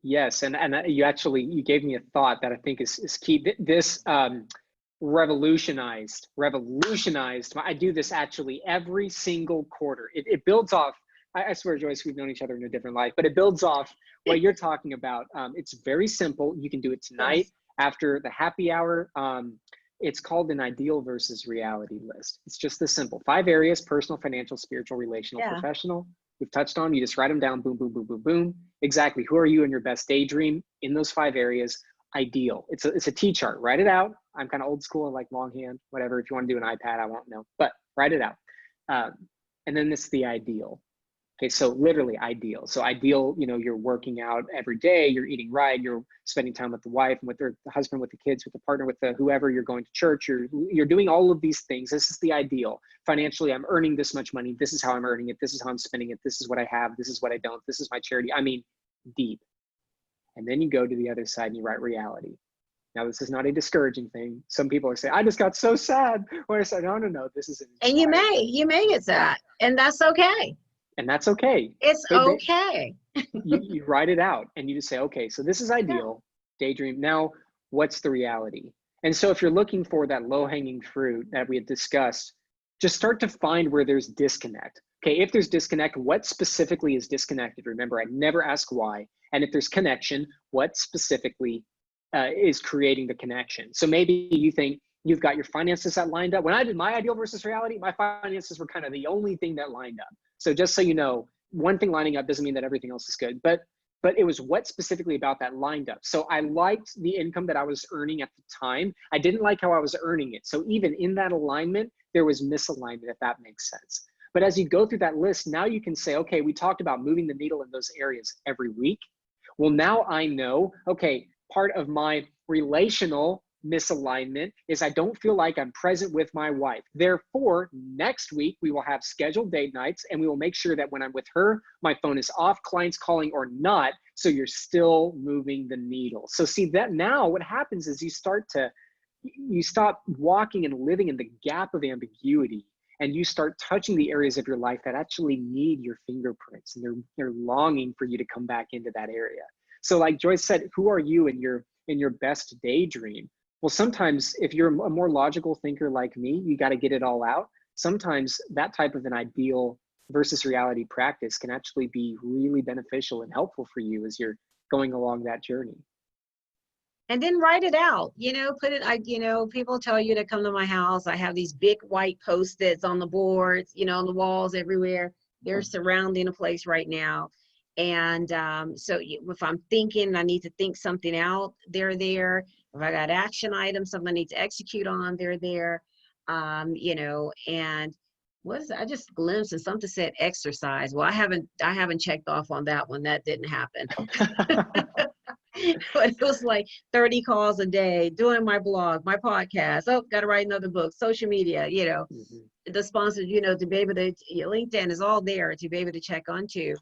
yes, and you gave me a thought that I think is key. This revolutionized. I do this actually every single quarter. It builds off. I swear, Joyce, we've known each other in a different life, but it builds off what you're talking about. It's very simple. You can do it tonight Yes. after the happy hour. It's called an ideal versus reality list. It's just this simple: 5 areas: personal, financial, spiritual, relational, Yeah. professional. We've touched on. You just write them down. Boom, boom, boom, boom, boom. Exactly. Who are you in your best daydream in those 5 areas? Ideal. It's a T chart. Write it out. I'm kind of old school, like longhand, whatever. If you want to do an iPad, I won't know, but write it out. Um, and then this is the ideal. Okay, so literally ideal. So ideal, you're working out every day, you're eating right, you're spending time with the wife and with the husband, with the kids, with the partner, with the whoever, you're going to church, you're doing all of these things. This is the ideal. Financially, I'm earning this much money. This is how I'm earning it. This is how I'm spending it. This is what I have. This is what I don't. This is my charity. I mean, deep. And then you go to the other side and you write reality. Now, this is not a discouraging thing. Some people are saying, I just got so sad. Or I said, no, no, no, this is an And you inspiring may, thing. you may get that. And that's okay. And that's okay. It's okay. You write it out and you just say, okay, so this is Yeah. ideal, daydream. Now, what's the reality? And so if you're looking for that low hanging fruit that we had discussed, just start to find where there's disconnect. Okay, if there's disconnect, what specifically is disconnected? Remember, I never ask why. And if there's connection, what specifically is creating the connection? So maybe you think you've got your finances that lined up. When I did my ideal versus reality, my finances were kind of the only thing that lined up. So just so you know, one thing lining up doesn't mean that everything else is good, but it was what specifically about that lined up. So I liked the income that I was earning at the time. I didn't like how I was earning it. So even in that alignment, there was misalignment, if that makes sense. But as you go through that list, now you can say, okay, we talked about moving the needle in those areas every week. Well, now I know, okay, part of my relational misalignment is I don't feel like I'm present with my wife. Therefore, next week we will have scheduled date nights and we will make sure that when I'm with her, my phone is off, clients calling or not. So you're still moving the needle. So see that now what happens is you stop walking and living in the gap of ambiguity and you start touching the areas of your life that actually need your fingerprints and they're longing for you to come back into that area. So like Joyce said, who are you in your best daydream? Well, sometimes if you're a more logical thinker like me, you got to get it all out. Sometimes that type of an ideal versus reality practice can actually be really beneficial and helpful for you as you're going along that journey. And then write it out, put it, people tell you to come to my house. I have these big white Post-its on the boards, on the walls everywhere. They're surrounding a place right now. And so if I'm thinking I need to think something out, they're there. If I got action items, something I need to execute on, they're there. And I just glimpsed and something said exercise. Well, I haven't checked off on that one. That didn't happen. But it was like 30 calls a day, doing my blog, my podcast. Oh, got to write another book, social media, Mhm. the sponsors, to be able to, LinkedIn is all there to be able to check onto.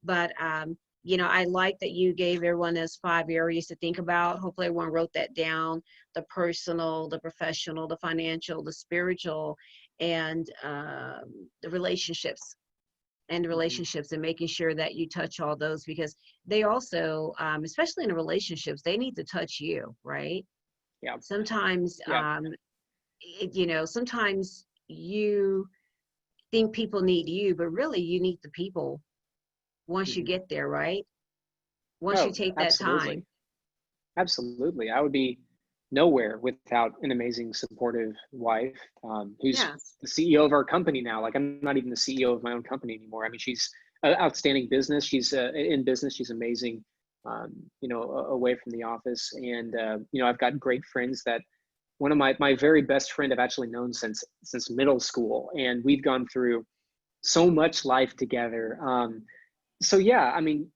But, I like that you gave everyone those 5 areas to think about. Hopefully everyone wrote that down: the personal, the professional, the financial, the spiritual, and the relationships. And Mhm. relationships, and making sure that you touch all those, because they also, especially in relationships, they need to touch you, right? Yeah. Sometimes Yeah. sometimes you think people need you, but really you need the people once you Mhm. get there, right? Once you Oh, take that absolutely. time. Absolutely. I would be nowhere without an amazing, supportive wife, who's Yes. the CEO of our company now. Like, I'm not even the CEO of my own company anymore. I mean, she's outstanding business. She's in business. She's amazing, away from the office. And, I've got great friends that one of my very best friend I've actually known since middle school. And we've gone through so much life together. So yeah, I mean,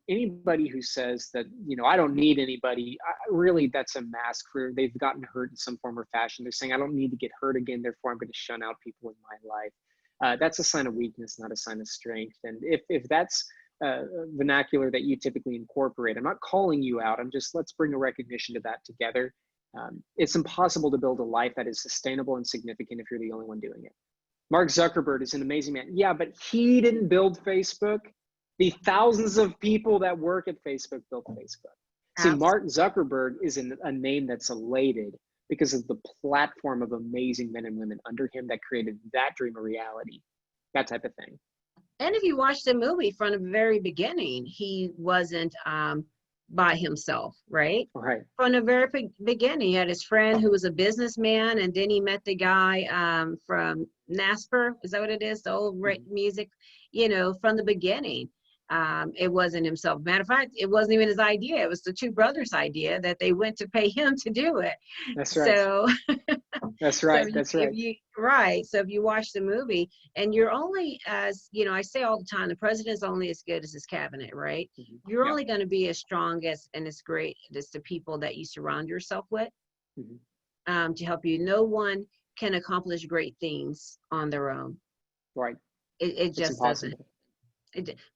anybody who says that, I don't need anybody, really, that's a mask for they've gotten hurt in some form or fashion. They're saying, I don't need to get hurt again, therefore I'm going to shun out people in my life. That's a sign of weakness, not a sign of strength. And if that's vernacular that you typically incorporate, I'm not calling you out. I'm just, let's bring a recognition to that together. It's impossible to build a life that is sustainable and significant if you're the only one doing it. Mark Zuckerberg is an amazing man. Yeah, but he didn't build Facebook. The thousands of people that work at Facebook built Facebook. See, Mark Absolutely. Zuckerberg is a name that's elated because of the platform of amazing men and women under him that created that dream a reality, that type of thing. And if you watch the movie from the very beginning, he wasn't by himself, right? Right. From the very beginning, he had his friend who was a businessman, and then he met the guy from Nasper. Is that what it is? The old Mhm. music, from the beginning. It wasn't himself. Matter of fact, it wasn't even his idea. It was the two brothers' idea that they went to pay him to do it. That's right. So That's so right. That's right. if you watch the movie, and you're only, as I say all the time, the president's only as good as his cabinet, right? Mhm. You're Yeah. only going to be as strong as and as great as the people that you surround yourself with, Mhm. to help you. No one can accomplish great things on their own. Right. It It's just doesn't. impossible.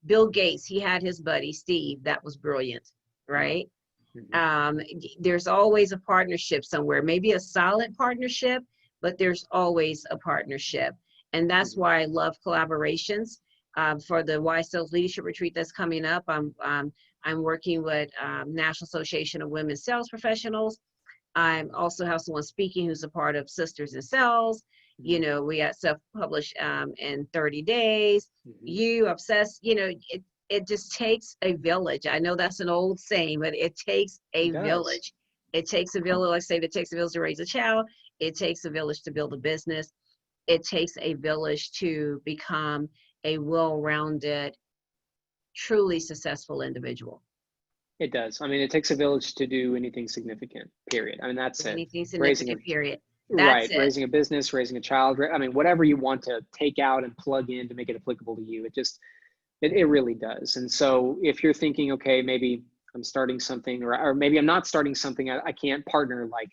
Bill Gates, he had his buddy Steve, that was brilliant, Mhm. right? Mhm. um, there's always a partnership somewhere, maybe a solid partnership, but there's always a partnership. And that's Mhm. why I love collaborations. For the Wise Sales Leadership Retreat that's coming up, I'm working with National Association of Women Sales Professionals. I also have someone speaking who's a part of Sisters in Sales. Mhm. We got self-published in 30 days. Mhm. You obsessed, it just takes a village. I know that's an old saying, but it takes It a does. village. It takes a village, like I say, it takes a village to raise a child. It takes a village to build a business. It takes a village to become a well-rounded, truly successful individual. It does. I mean, it takes a village to do anything significant, period. I mean, that's it. Anything Raising a significant, period. That's Right, it. raising a business, raising a child. I mean, whatever you want to take out and plug in to make it applicable to you, it really does. And so if you're thinking, okay, maybe I'm starting something, or maybe I'm not starting something, I can't partner like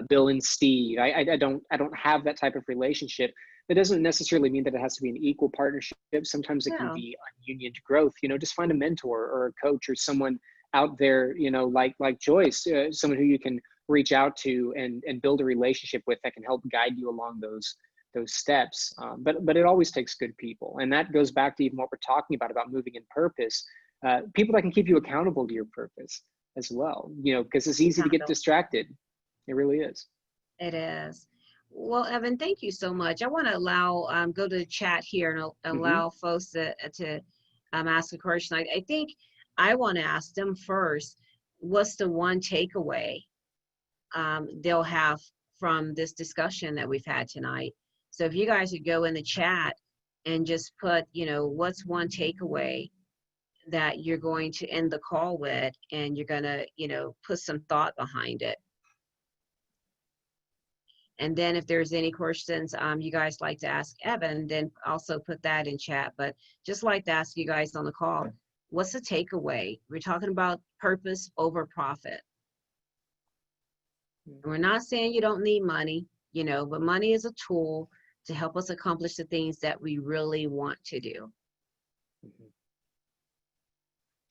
Bill and Steve. I don't have that type of relationship. That doesn't necessarily mean that it has to be an equal partnership. Sometimes it can No. be ununioned growth. Just find a mentor or a coach or someone out there, like Joyce, someone who you can reach out to and build a relationship with that can help guide you along those steps. But it always takes good people, and that goes back to even what we're talking about moving in purpose. People that can keep you accountable to your purpose as well. Because it's easy to get Accountability. distracted. It really is. It is. Well, Evan, thank you so much. I want to allow go to the chat here and Hmm. allow folks to ask a question. I think I want to ask them first. What's the one takeaway they'll have from this discussion that we've had tonight? So if you guys would go in the chat and just put, what's one takeaway that you're going to end the call with, and you're going to, put some thought behind it. And then if there's any questions you guys like to ask Evan, then also put that in chat. But just like to ask you guys on the call, what's the takeaway? We're talking about purpose over profit. And we're not saying you don't need money, but money is a tool to help us accomplish the things that we really want to do. Hmm.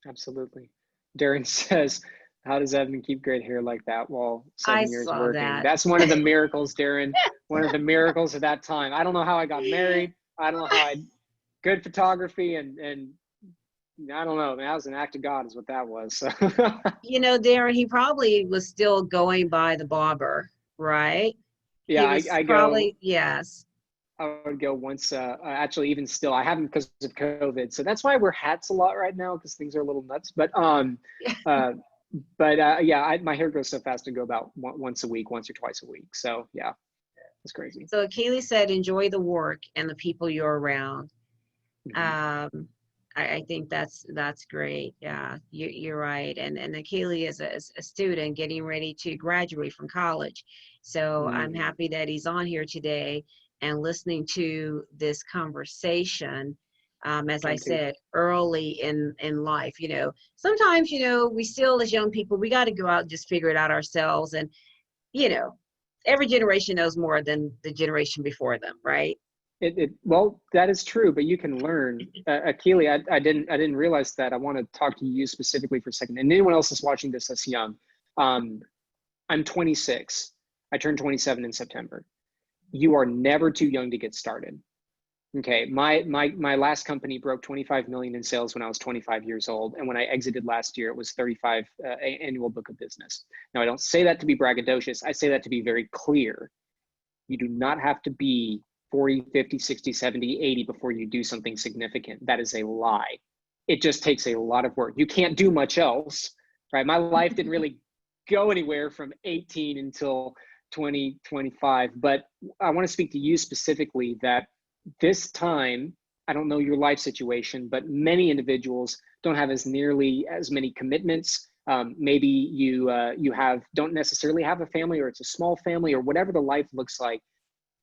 Absolutely. Darren says, how does Evan keep great hair like that while I 7 years saw working? that. That's one of the miracles, Darren. One of the miracles of that time. I don't know how I got married. I don't know how I good photography and I don't know. That was an act of God is what that was. So Darren, he probably was still going by the barber, right? yeah, He was I go probably, yes. I would go once, actually even still, I haven't because of COVID. So that's why I wear hats a lot right now because things are a little nuts. Uh, yeah, my hair grows so fast to go about once a week, once or twice a week. So yeah, it's crazy. So Keely said, enjoy the work and the people you're around. Mhm. Um, I think that's great. Yeah, you're right. And Keely is a student getting ready to graduate from college. So I'm Mhm. happy that he's on here today and listening to this conversation. As I I'm too. said, early in life, sometimes, we still as young people, we got to go out and just figure it out ourselves. And, you know, every generation knows more than the generation before them, right? Well, that is true, but you can learn. Akili, I didn't realize that. I want to talk to you specifically for a second, and anyone else that's watching this that's young. Um, I'm 26. I turned 27 in September. You are never too young to get started. Okay, my last company broke 25 million in sales when I was 25 years old, and when I exited last year, it was 35 annual book of business. Now, I don't say that to be braggadocious. I say that to be very clear. You do not have to be 40, 50, 60, 70, 80 before you do something significant. That is a lie. It just takes a lot of work. You can't do much else, right? My life didn't really go anywhere from 18 until 2025. But I want to speak to you specifically that this time, I don't know your life situation, but many individuals don't have as nearly as many commitments. Maybe you don't necessarily have a family, or it's a small family, or whatever the life looks like.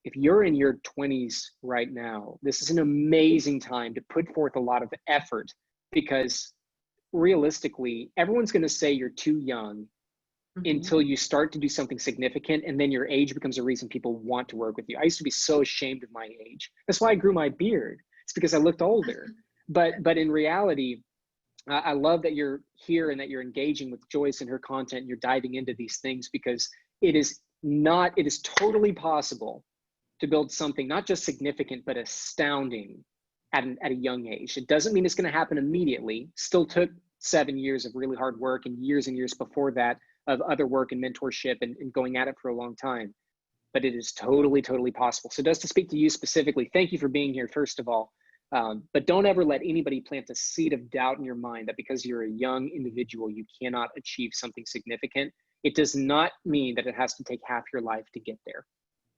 If you're in your 20s right now, this is an amazing time to put forth a lot of effort, because realistically, everyone's going to say you're too young Mhm. until you start to do something significant, and then your age becomes a reason people want to work with you. I used to be so ashamed of my age. That's why I grew my beard. It's because I looked older. But in reality, I love that you're here and that you're engaging with Joyce and her content, and you're diving into these things, because it is totally possible to build something not just significant but astounding at a young age. It doesn't mean it's going to happen immediately. Still took 7 years of really hard work, and years before that of other work and mentorship, and going at it for a long time. But it is totally possible. So just to speak to you specifically, thank you for being here, first of all. But don't ever let anybody plant a seed of doubt in your mind that because you're a young individual, you cannot achieve something significant. It does not mean that it has to take half your life to get there.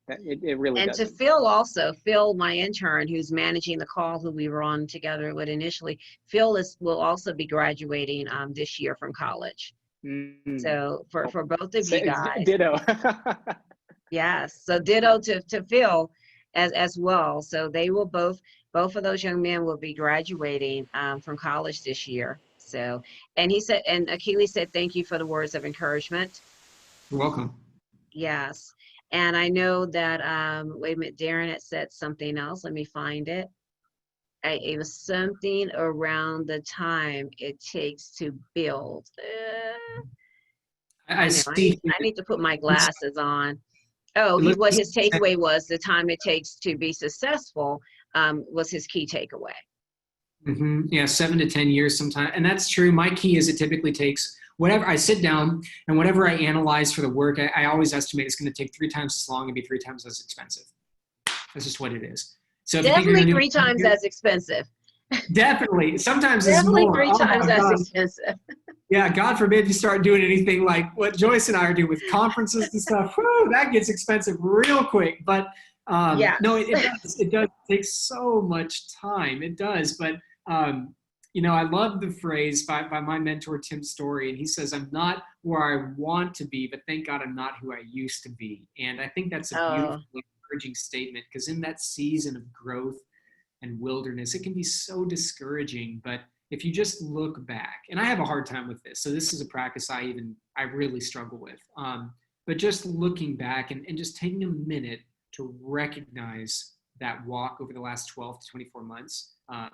It really And to doesn't. Phil also, Phil, my intern, who's managing the call, who we were on together with initially, Phil will also be graduating this year from college. Mm. So for Well, both of you guys, ditto. yes. So ditto to Phil as well. So they will both of those young men will be graduating from college this year. So, and he said, and Akili said, thank you for the words of encouragement. You're welcome. Yes. And I know that, wait a minute, Darren had said something else. Let me find it. It was something around the time it takes to build. I I know see. I need to put my glasses on. Oh, Let's what just his takeaway was, the time it takes to be successful, was his key takeaway. Yeah, 7 to 10 years sometimes. And that's true. My key is it typically takes whatever I sit down and whatever I analyze for the work, I always estimate it's going to take 3 times as long and be 3 times as expensive. That's just what it is. So if you think you're Definitely going to three times do as expensive. definitely, sometimes it's Definitely more. three Oh times my as God. expensive. Yeah, God forbid you start doing anything like what Joyce and I are doing with conferences and stuff. Whew, that gets expensive real quick. But no, Yes. it does. It does take so much time. It does. But I love the phrase by my mentor Tim Story, and he says, "I'm not where I want to be, but thank God I'm not who I used to be." And I think that's a beautiful, Oh, encouraging statement, because in that season of growth and wilderness, it can be so discouraging. But if you just look back, and I have a hard time with this, so this is a practice I really struggle with. But just looking back and just taking a minute to recognize that walk over the last 12 to 24 months, that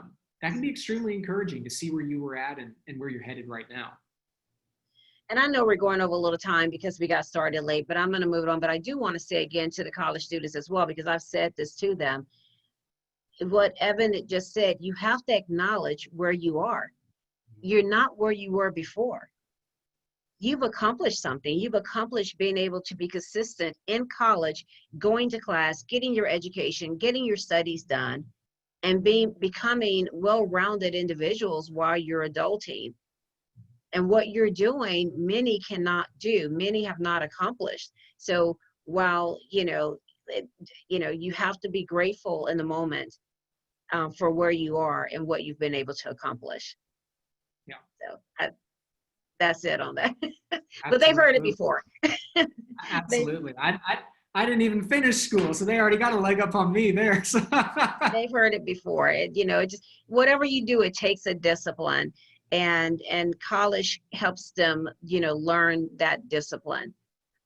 can be extremely encouraging to see where you were at and where you're headed right now. and I know we're going over a little time because we got started late, but I'm going to move it on. But I do want to say again to the college students as well, because I've said this to them. What Evan just said, you have to acknowledge where you are. You're not where you were before. you've accomplished something. You've accomplished being able to be consistent in college, going to class, getting your education, getting your studies done, and becoming well-rounded individuals while you're adulting. And what you're doing, many cannot do, many have not accomplished. So while, you have to be grateful in the moment for where you are and what you've been able to accomplish. Yeah. So that's it on that. But they've heard it Absolutely. before. Absolutely. I didn't even finish school, so they already got a leg up on me there. So. They've heard it before. It just whatever you do, it takes a discipline, and college helps them, learn that discipline.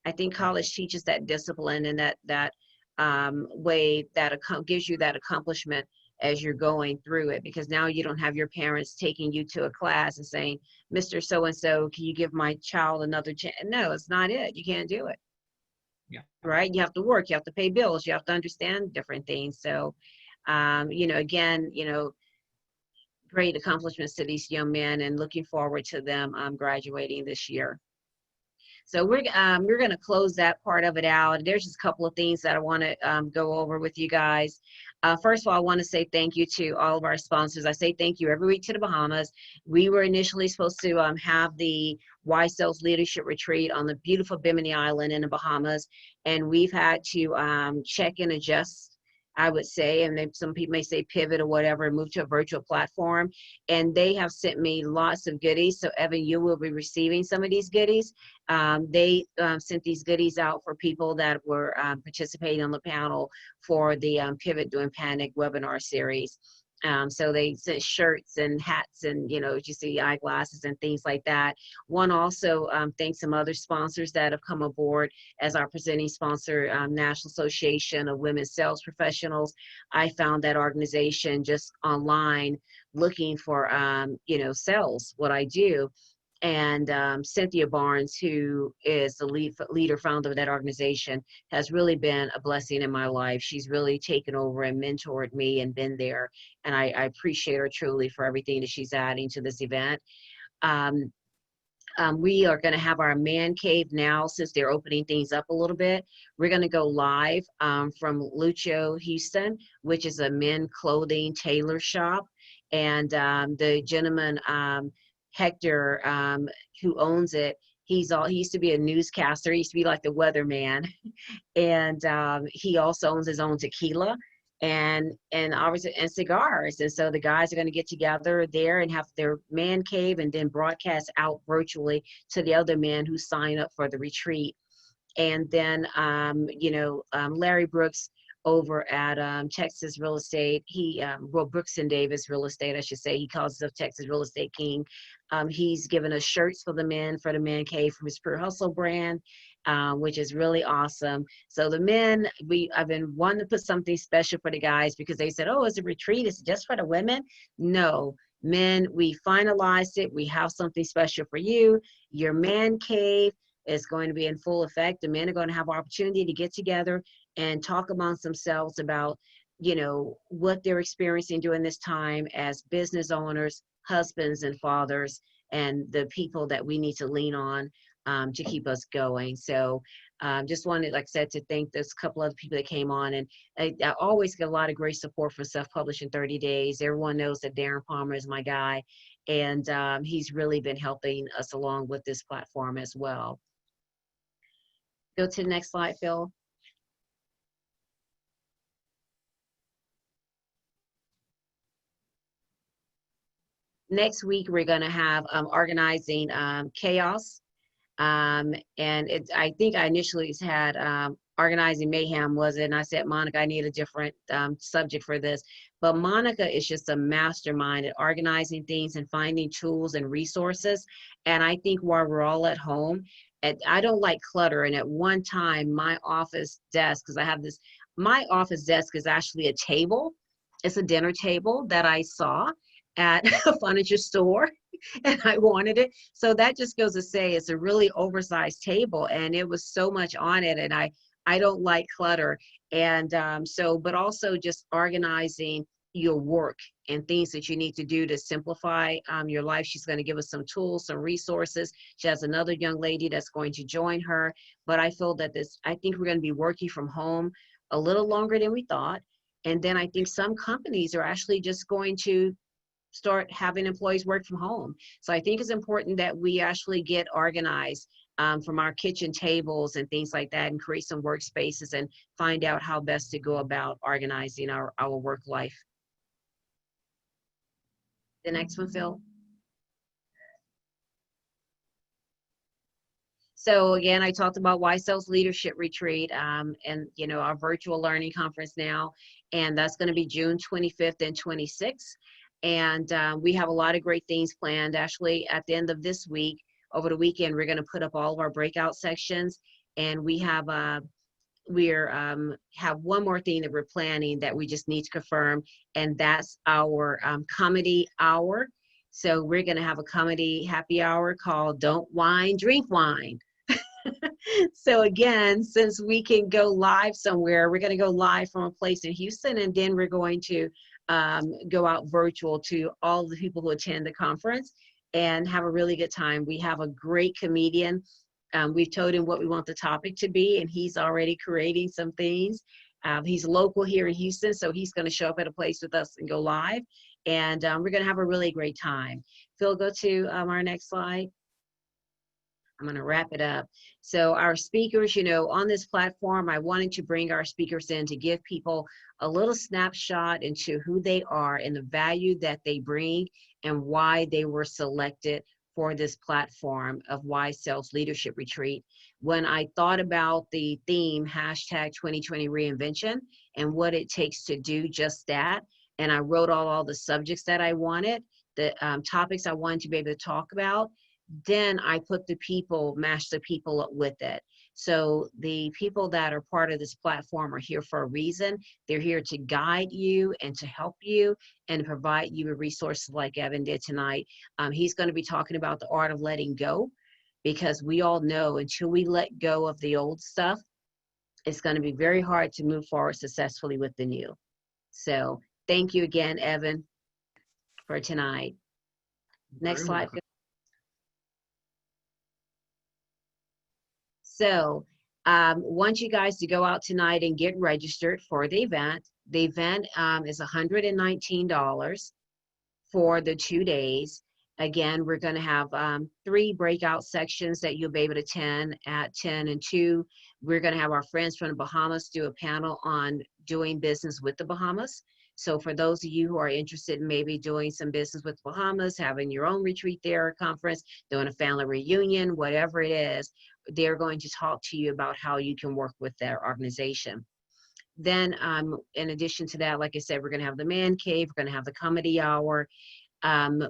I think college teaches that discipline and that way that gives you that accomplishment as you're going through it, because now you don't have your parents taking you to a class and saying, Mr. So-and-so, can you give my child another chance? No, it's not it. You can't do it. Yeah. Right? You have to work, you have to pay bills, you have to understand different things. So, again, great accomplishments to these young men, and looking forward to them graduating this year. So we're going to close that part of it out. There's just a couple of things that I want to go over with you guys. First of all, I want to say thank you to all of our sponsors. I say thank you every week to the Bahamas. We were initially supposed to have the Wise Sales Leadership Retreat on the beautiful Bimini Island in the Bahamas, and we've had to check and adjust, I would say, and then some people may say pivot or whatever, and move to a virtual platform. And they have sent me lots of goodies. So Evan, you will be receiving some of these goodies. They sent these goodies out for people that were participating on the panel for the Pivot During Panic webinar series. So they sent shirts and hats and, you see eyeglasses and things like that. One also thanks some other sponsors that have come aboard as our presenting sponsor, National Association of Women Sales Professionals. I found that organization just online looking for, sales, what I do. And Cynthia Barnes, who is the leader founder of that organization, has really been a blessing in my life. She's really taken over and mentored me and been there. And I appreciate her truly for everything that she's adding to this event. We are going to have our man cave now, since they're opening things up a little bit. We're going to go live from Lucio, Houston, which is a men clothing tailor shop. And the gentleman, Hector, who owns it, he used to be a newscaster. He used to be like the weatherman. And he also owns his own tequila and obviously and cigars. And so the guys are going to get together there and have their man cave, and then broadcast out virtually to the other men who sign up for the retreat. And then Larry Brooks over at Texas Real Estate, Brooks and Davis Real Estate, I should say, he calls himself Texas Real Estate King. He's given us shirts for the men, for the Man Cave, from his Pure Hustle brand, which is really awesome. So the men, I've been wanting to put something special for the guys, because they said, oh, it's a retreat, it's just for the women. No, men, we finalized it. We have something special for you. Your Man Cave is going to be in full effect. The men are going to have opportunity to get together and talk amongst themselves about, what they're experiencing during this time as business owners, husbands and fathers, and the people that we need to lean on to keep us going. So just wanted, like I said, to thank this couple other people that came on. And I always get a lot of great support from Self-Published in 30 Days. Everyone knows that Darren Palmer is my guy, and he's really been helping us along with this platform as well. Go to the next slide, Phil. Next week, we're going to have organizing chaos. And I think I initially had organizing mayhem, was it? And I said, Monica, I need a different subject for this. But Monica is just a mastermind at organizing things and finding tools and resources. And I think while we're all at home, I don't like clutter. And at one time, my office desk, because I have this, my office desk is actually a table. It's a dinner table that I saw at a furniture store, and I wanted it. So that just goes to say it's a really oversized table, and it was so much on it, and I don't like clutter. And but also just organizing, your work and things that you need to do to simplify your life. She's going to give us some tools, some resources. She has another young lady that's going to join her. But I feel that I think we're going to be working from home a little longer than we thought. And then I think some companies are actually just going to start having employees work from home. So I think it's important that we actually get organized from our kitchen tables and things like that, and create some workspaces and find out how best to go about organizing our work life. The next one, Phil. So again, I talked about Why Sales Leadership Retreat and our virtual learning conference now, and that's going to be June 25th and 26th. And we have a lot of great things planned. Actually, at the end of this week, over the weekend, we're going to put up all of our breakout sections, and we have have one more thing that we're planning that we just need to confirm, and that's our comedy hour. So we're going to have a comedy happy hour called Don't Whine, Drink Wine. So again, since we can go live somewhere, we're going to go live from a place in Houston, and then we're going to go out virtual to all the people who attend the conference and have a really good time. We have a great comedian. We've told him what we want the topic to be, and he's already creating some things. He's local here in Houston, so he's going to show up at a place with us and go live. And we're going to have a really great time. Phil, go to our next slide. I'm going to wrap it up. So our speakers, on this platform, I wanted to bring our speakers in to give people a little snapshot into who they are and the value that they bring and why they were selected for this platform of Why Sales Leadership Retreat. When I thought about the theme, #2020 Reinvention, and what it takes to do just that, and I wrote all the subjects that I wanted, the topics I wanted to be able to talk about, then I put matched the people up with it. So the people that are part of this platform are here for a reason. They're here to guide you and to help you and provide you with resources like Evan did tonight. He's going to be talking about the art of letting go, because we all know until we let go of the old stuff, it's going to be very hard to move forward successfully with the new. So thank you again, Evan, for tonight. Next slide. So want you guys to go out tonight and get registered for the event. The event is $119 for the 2 days. Again, we're going to have 3 breakout sections that you'll be able to attend at 10 and 2. We're going to have our friends from the Bahamas do a panel on doing business with the Bahamas. So for those of you who are interested in maybe doing some business with the Bahamas, having your own retreat there, conference, doing a family reunion, whatever it is, they're going to talk to you about how you can work with their organization. Then in addition to that, like I said, we're going to have the man cave, we're going to have the comedy hour.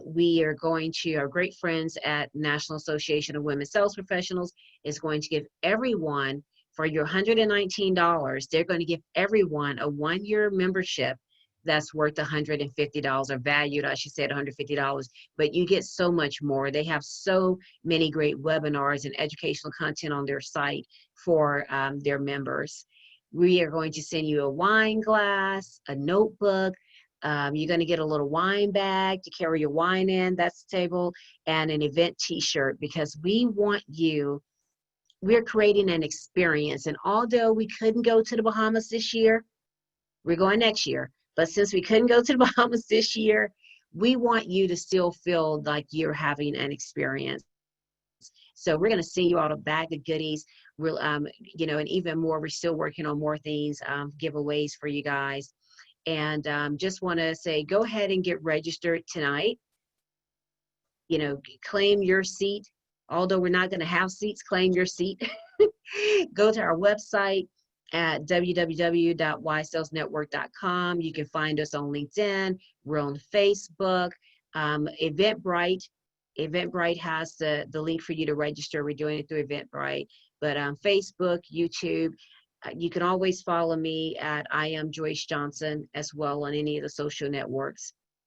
We are going to, our great friends at National Association of Women Sales Professionals is going to give everyone, for your $119, they're going to give everyone a 1-year membership that's worth $150, or valued, I should say, at $150, but you get so much more. They have so many great webinars and educational content on their site for their members. We are going to send you a wine glass, a notebook. You're going to get a little wine bag to carry your wine in, that's the table, and an event t-shirt, because we want you, we're creating an experience. And although we couldn't go to the Bahamas this year, we're going next year. But since we couldn't go to the Bahamas this year, we want you to still feel like you're having an experience. So we're going to send you out a bag of goodies. We'll, and even more, we're still working on more things, giveaways for you guys. And just want to say, go ahead and get registered tonight. Claim your seat. Although we're not going to have seats, claim your seat. Go to our website at www.ysalesnetwork.com. You can find us on LinkedIn. We're on Facebook. Eventbrite has the link for you to register. We're doing it through Eventbrite. But Facebook, YouTube, you can always follow me at iamjoycejohnson as well on any of the social networks.